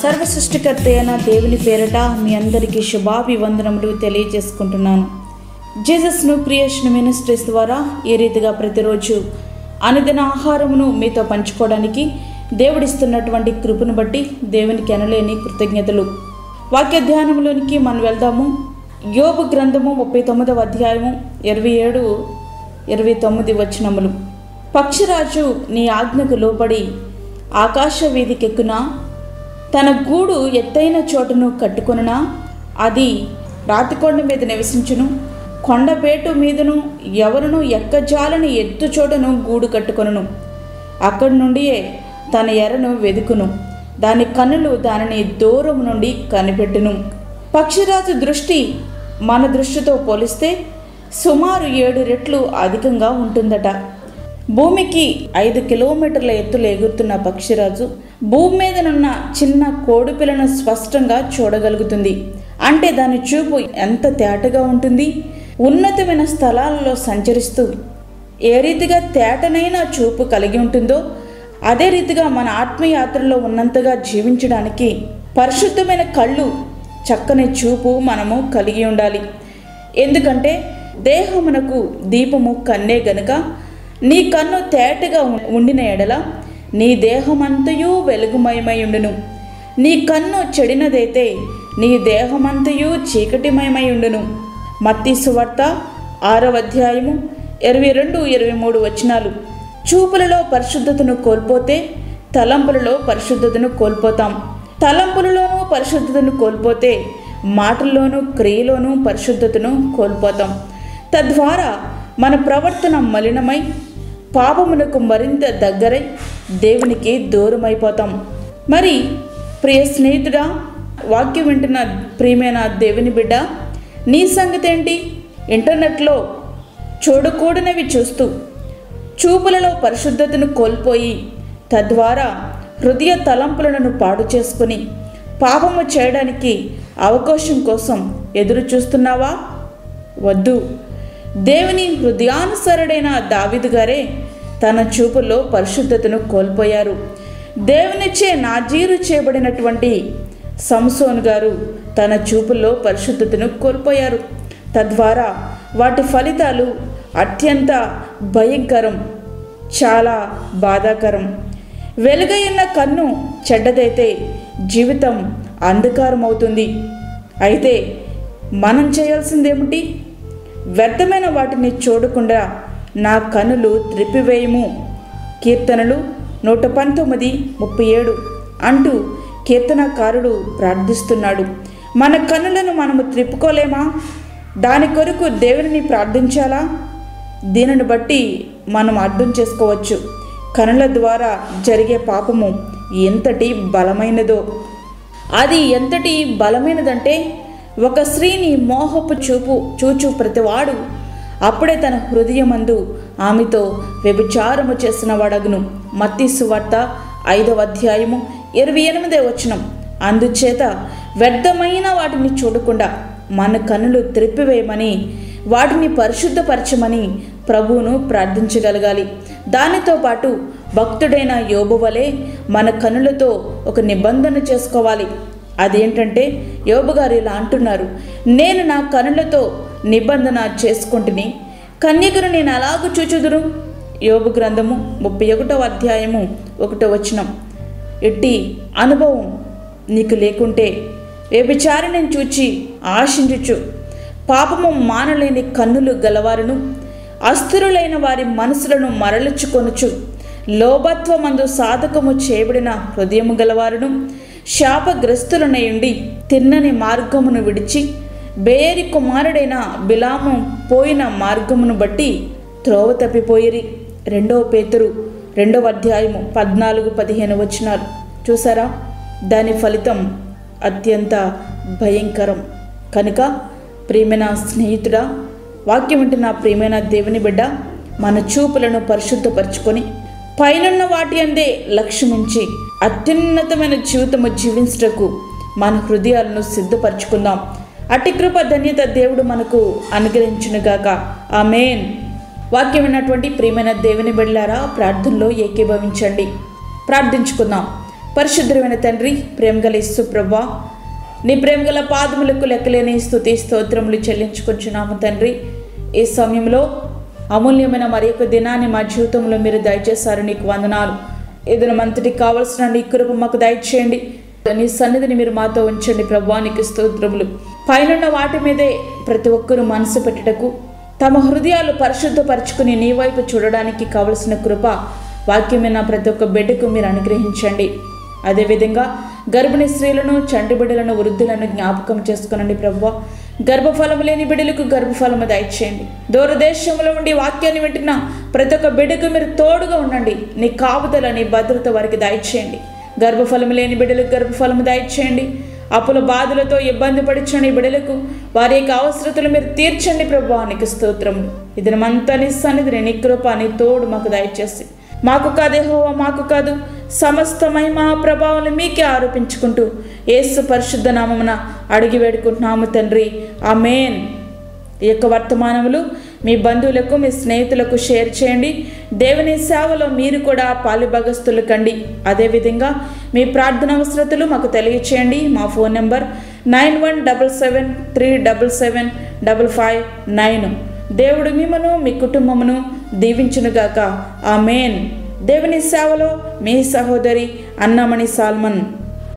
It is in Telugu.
సర్వ సృష్టికర్త అయిన దేవుని పేరట మీ అందరికీ శుభాభివందనములు తెలియజేసుకుంటున్నాను. జీసస్ న్యూ క్రియేషన్ మినిస్ట్రీస్ ద్వారా ఈ రీతిగా ప్రతిరోజు అనుదిన ఆహారమును మీతో పంచుకోవడానికి దేవుడిస్తున్నటువంటి కృపను బట్టి దేవునికి ఎనలేని కృతజ్ఞతలు. వాక్య ధ్యానంలోనికి మనం వెళ్దాము. యోబు గ్రంథము 39వ అధ్యాయము 27-29 వచనములు. పక్షిరాజు నీ ఆజ్ఞకు లోబడి ఆకాశ వీధికెక్కునా, తన గూడు ఎత్తైన చోటును కట్టుకొనునా, అది రాతికొండ మీద నివసించును, కొండపేటు మీదను ఎవరును ఎక్కజాలని ఎత్తు చోటను గూడు కట్టుకొనును. అక్కడి నుండియే తన ఎరను వెదుకును, దాని కన్నులు దానిని దూరం నుండి కనిపెట్టును. పక్షిరాజు దృష్టి మన దృష్టితో పోలిస్తే సుమారు 7 రెట్లు అధికంగా ఉంటుందట. భూమికి 5 కిలోమీటర్ల ఎత్తులు ఎగురుతున్న పక్షిరాజు భూమి మీదనున్న చిన్న కోడిపిల్లను స్పష్టంగా చూడగలుగుతుంది. అంటే దాని చూపు ఎంత తేటగా ఉంటుంది. ఉన్నతమైన స్థలాలలో సంచరిస్తూ ఏ రీతిగా తేటనైన చూపు కలిగి ఉంటుందో అదే రీతిగా మన ఆత్మయాత్రలో ఉన్నంతగా జీవించడానికి పరిశుద్ధమైన కళ్ళు, చక్కని చూపు మనము కలిగి ఉండాలి. ఎందుకంటే దేహమునకు దీపము కన్నే గనుక నీ కన్ను తేటగా ఉండిన ఎడల నీ దేహమంతయు వెలుగుమయమై ఉండును. నీ కన్ను చెడినదైతే నీ దేహమంతయు చీకటిమయమై ఉండును. మత్తయి సువార్త 6వ అధ్యాయము 22-23 వచనాలు. చూపులలో పరిశుద్ధతను కోల్పోతే తలంపులలో పరిశుద్ధతను కోల్పోతాం. తలంపులలోనూ పరిశుద్ధతను కోల్పోతే మాటల్లోనూ క్రియలోనూ పరిశుద్ధతను కోల్పోతాం. తద్వారా మన ప్రవర్తన మలినమై పాపమునకు మరింత దగ్గరై దేవునికి దూరమైపోతాం. మరి ప్రియ స్నేహితుడా, వాక్యం వింటున్న ప్రియమైన దేవుని బిడ్డ, నీ సంగతి ఏంటి? ఇంటర్నెట్లో చూడకూడనివి చూస్తూ చూపులలో పరిశుద్ధతను కోల్పోయి తద్వారా హృదయ తలంపులను పాడు చేసుకుని పాపము చేయడానికి అవకాశం కోసం ఎదురు చూస్తున్నావా? వద్దు. దేవుని హృదయానుసరుడైన దావీదు గారే తన చూపుల్లో పరిశుద్ధతను కోల్పోయారు. దేవునిచే నాజీరు చేయబడినటువంటి సంసోను గారు తన చూపుల్లో పరిశుద్ధతను కోల్పోయారు. తద్వారా వాటి ఫలితాలు అత్యంత భయంకరం, చాలా బాధాకరం. వెలుగైన కన్ను చెడ్డదైతే జీవితం అంధకారం అవుతుంది. అయితే మనం చేయాల్సిందేమిటి? వ్యర్థమైన వాటిని చూడకుండా నా కన్నులు త్రిప్పివేయము. కీర్తనలు 119:37 అంటూ కీర్తనకారుడు ప్రార్థిస్తున్నాడు. మన కన్నులను మనము త్రిప్పుకోలేమా? దాని కొరకు దేవుని ప్రార్థించాలా? దీనిని బట్టి మనం అర్థం చేసుకోవచ్చు కనుల ద్వారా జరిగే పాపము ఎంతటి బలమైనదో. అది ఎంతటి బలమైనదంటే ఒక స్త్రీని మోహపు చూచు ప్రతివాడు అప్పుడే తన హృదయమందు ఆమెతో వ్యభిచారము చేసిన వాడగును. మత్తయి సువార్త 5వ అధ్యాయము 28వ వచనం. అందుచేత వ్యర్థమైన వాటిని చూడకుండా మన కన్నులు త్రిప్పివేయమని, వాటిని పరిశుద్ధపరచమని ప్రభువును ప్రార్థించగలగాలి. దానితో పాటు భక్తుడైన యోబు వలె మన కన్నులతో ఒక నిబంధన చేసుకోవాలి. అదేంటంటే యోబు గారు ఇలా అంటున్నారు, నేను నా కన్నులతో నిబంధన చేసుకుంటుని, కన్యకను నేను అలాగూ చూచుదురు. యోబు గ్రంథము 31వ అధ్యాయము 1వ వచనం. ఎట్టి అనుభవం నీకు లేకుంటే వ్యభిచారిని చూచి ఆశించుచు పాపము మానలేని కన్నులు గలవారును, అస్థిరులైన వారి మనసులను మరల్చుకొనుచు లోభత్వమందు సాధకము చేయబడిన హృదయము గలవారును, శాపగ్రస్తులనయుండి తిన్నని మార్గమును విడిచి బేయరి కుమారుడైన బిలాము పోయిన మార్గమును బట్టి త్రోవ తప్పిపోయిరి. 2 పేతురు 2వ అధ్యాయము 14-15 వచనాలు. చూసారా? దాని ఫలితం అత్యంత భయంకరం. కనుక ప్రియమైన స్నేహితుడా, వాక్యం వింటున్న ప్రియమైన దేవుని బిడ్డ, మన చూపులను పరిశుద్ధపరచుకొని పైనున్న వాటి అందే లక్ష్యముంచి అత్యున్నతమైన జీవితము జీవించుటకు మన హృదయాలను సిద్ధపరచుకుందాం. అట్టి కృప ధన్యత దేవుడు మనకు అనుగ్రహించునుగాక. ఆమేన్. వాక్యం విన్నటువంటి ప్రియమైన దేవుని బిడ్డలారా, ప్రార్థనలో ఏకీభవించండి. ప్రార్థించుకుందాం. పరిశుద్ధమైన తండ్రి, ప్రేమగల యేసు ప్రభువా, నీ ప్రేమగల పాదములకు లెక్కలేని స్తుతి స్తోత్రములు చెల్లించుకొంచున్నాము తండ్రి. ఈ సమయంలో అమూల్యమైన మరి యొక్క దినాన్ని మా జీవితంలో మీరు దయచేశారు, నీకు వందనాలు. ఈ దినమంతటికి కావలసిన నీ కృప మాకు దయచేయండి. నీ సన్నిధిని మీరు మాతో ఉంచండి ప్రభువా, నీకు స్తోత్రములు. పైనున్న వాటి మీదే ప్రతి ఒక్కరూ మనసు పెట్టుటకు, తమ హృదయాలు పరిశుద్ధపరచుకుని నీ వైపు చూడడానికి కావలసిన కృప వాక్యమైన ప్రతి ఒక్క బిడ్డకు మీరు అనుగ్రహించండి. అదేవిధంగా గర్భిణీ స్త్రీలను, చంటి బిడ్డలను, వృద్ధులను జ్ఞాపకం చేసుకునండి ప్రభువా. గర్భఫలము లేని బిడ్డలకు గర్భఫలము దయచేయండి. దూరదేశంలో ఉండి వాక్యాన్ని వింటున్న ప్రతి ఒక్క బిడ్డకు మీరు తోడుగా ఉండండి. నీ కాపుదల, నీ భద్రత వారికి దయచేయండి. గర్భఫలము లేని బిడ్డలకు గర్భఫలము దయచేయండి. అప్పుల బాధలతో ఇబ్బంది పడుచున్న బిడ్డలకు వారి యొక్క అవసరతలు మీరు తీర్చండి ప్రభువా, నీకు స్తోత్రములు. ఇది మనమంతా నీ సన్నిధిని, నీ కృప, నీ తోడు మాకు దయచేసి, మాకు కాదు యెహోవా, మాకు కాదు, సమస్త మహిమ ప్రభావాలు మీకే ఆరోపించుకుంటూ యేసు పరిశుద్ధ నామమున అడిగి వేడుకుంటున్నాము తండ్రి, ఆమేన్. ఈ యొక్క వర్తమానములు మీ బంధువులకు, మీ స్నేహితులకు షేర్ చేయండి. దేవుని సేవలో మీరు కూడా పాలుభాగస్తులు కండి. అదేవిధంగా మీ ప్రార్థన అవసరతలు మాకు తెలియచేయండి. మా ఫోన్ నెంబర్ 9177377559. దేవుడు మిమ్మను, మీ కుటుంబమును దీవించునుగాక, ఆమేన్. దేవుని సేవలో మీ సహోదరి అన్నమణి సాల్మన్.